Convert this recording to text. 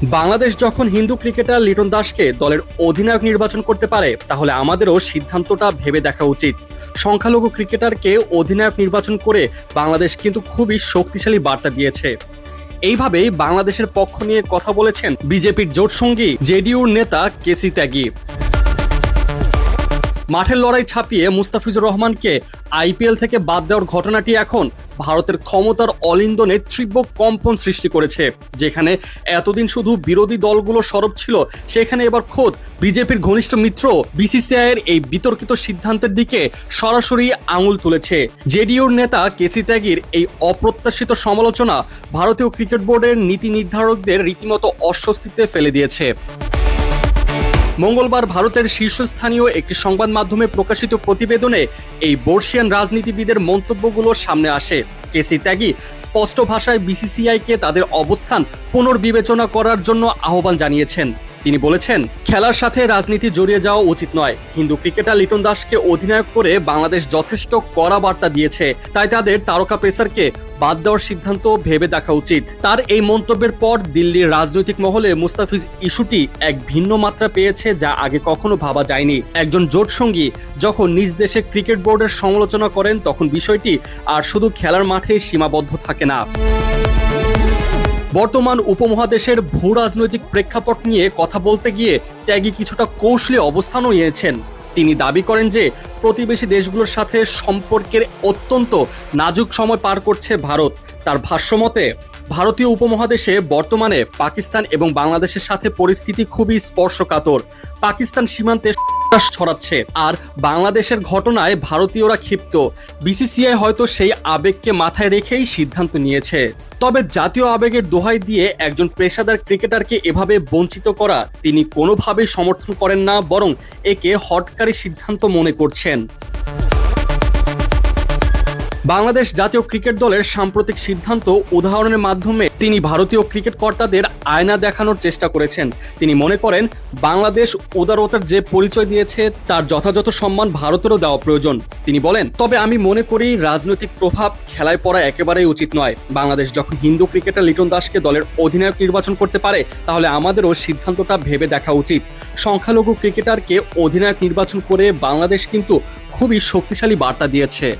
বাংলাদেশ যখন হিন্দু ক্রিকেটার লিটন দাসকে দলের অধিনায়ক নির্বাচন করতে পারে তাহলে আমাদেরও সিদ্ধান্তটা ভেবে দেখা উচিত। সংখ্যালঘু ক্রিকেটারকে অধিনায়ক নির্বাচন করে বাংলাদেশ কিন্তু খুবই শক্তিশালী বার্তা দিয়েছে। এইভাবেই বাংলাদেশের পক্ষ নিয়ে কথা বলেছেন বিজেপির জোটসঙ্গী জেডিইউর নেতা কেসি ত্যাগী। মাঠের লড়াই ছাপিয়ে মুস্তাফিজুর রহমানকে আইপিএল থেকে বাদ দেওয়ার ঘটনাটি এখন ভারতের ক্ষমতার অলিন্দনে তীব্র কম্পন সৃষ্টি করেছে। যেখানে এতদিন শুধু বিরোধী দলগুলো সরব ছিল, সেখানে এবার খোদ বিজেপির ঘনিষ্ঠ মিত্র বিসিসিআইয়ের এই বিতর্কিত সিদ্ধান্তের দিকে সরাসরি আঙুল তুলেছে। জেডিইউর নেতা কেসি ত্যাগীর এই অপ্রত্যাশিত সমালোচনা ভারতীয় ক্রিকেট বোর্ডের নীতি নির্ধারকদের রীতিমতো অস্বস্তিতে ফেলে দিয়েছে। মঙ্গলবার ভারতের শীর্ষস্থানীয় একটি সংবাদ মাধ্যমে প্রকাশিত প্রতিবেদনে এই বর্ষিয়ান রাজনীতিবিদের মন্তব্যগুলো সামনে আসে। কেসি ত্যাগী স্পষ্ট ভাষায় বিসিসিআইকে তাদের অবস্থান পুনর্বিবেচনা করার জন্য আহ্বান জানিয়েছেন। তিনি বলেছেন, খেলার সাথে রাজনীতি জড়িয়ে যাওয়া উচিত নয়। হিন্দু ক্রিকেটার লিটন দাসকে অধিনায়ক করে বাংলাদেশ যথেষ্ট কড়া বার্তা দিয়েছে, তাই তাদের তারকা পেসারকে বাদ দেওয়ার সিদ্ধান্ত ভেবে দেখা উচিত। তার এই মন্তব্যের পর দিল্লির রাজনৈতিক মহলে মুস্তাফিজ ইস্যুটি এক ভিন্ন মাত্রা পেয়েছে, যা আগে কখনো ভাবা যায়নি। একজন জোটসঙ্গী যখন নিজ দেশে ক্রিকেট বোর্ডের সমালোচনা করেন, তখন বিষয়টি আর শুধু খেলার মাঠে সীমাবদ্ধ থাকে না। বর্তমান উপমহাদেশের ভূ রাজনৈতিক প্রেক্ষাপট নিয়ে কথা বলতে গিয়ে ত্যাগী কিছুটা কৌশলী অবস্থানও নিয়েছেন। তিনি দাবি করেন যে প্রতিবেশী দেশগুলোর সাথে সম্পর্কের অত্যন্ত নাজুক সময় পার করছে ভারত। তার ভাষ্যমতে, ভারতীয় উপমহাদেশে বর্তমানে পাকিস্তান এবং বাংলাদেশের সাথে পরিস্থিতি খুবই স্পর্শকাতর। পাকিস্তান সীমান্তে ছড়াচ্ছে, আর বাংলাদেশের ঘটনায় ভারতীয়রা ক্ষিপ্ত। বিসিসিআই হয়তো সেই আবেগকে মাথায় রেখেই সিদ্ধান্ত নিয়েছে। তবে জাতীয় আবেগের দোহাই দিয়ে একজন পেশাদার ক্রিকেটারকে এভাবে বঞ্চিত করা তিনি কোনোভাবেই সমর্থন করেন না, বরং একে হঠকারী সিদ্ধান্ত মনে করছেন। বাংলাদেশ জাতীয় ক্রিকেট দলের সাম্প্রতিক সিদ্ধান্ত উদাহরণের মাধ্যমে তিনি ভারতীয় ক্রিকেট কর্তাদের আয়না দেখানোর চেষ্টা করেছেন। তিনি মনে করেন, বাংলাদেশ উদারতার যে পরিচয় দিয়েছে তার যথাযথ সম্মান ভারতেরও দেওয়া প্রয়োজন। তিনি বলেন, তবে আমি মনে করি রাজনৈতিক প্রভাব খেলায় পড়া একেবারেই উচিত নয়। বাংলাদেশ যখন হিন্দু ক্রিকেটার লিটন দাসকে দলের অধিনায়ক নির্বাচন করতে পারে তাহলে আমাদেরও সিদ্ধান্তটা ভেবে দেখা উচিত। সংখ্যালঘু ক্রিকেটারকে অধিনায়ক নির্বাচন করে বাংলাদেশ কিন্তু খুবই শক্তিশালী বার্তা দিয়েছে।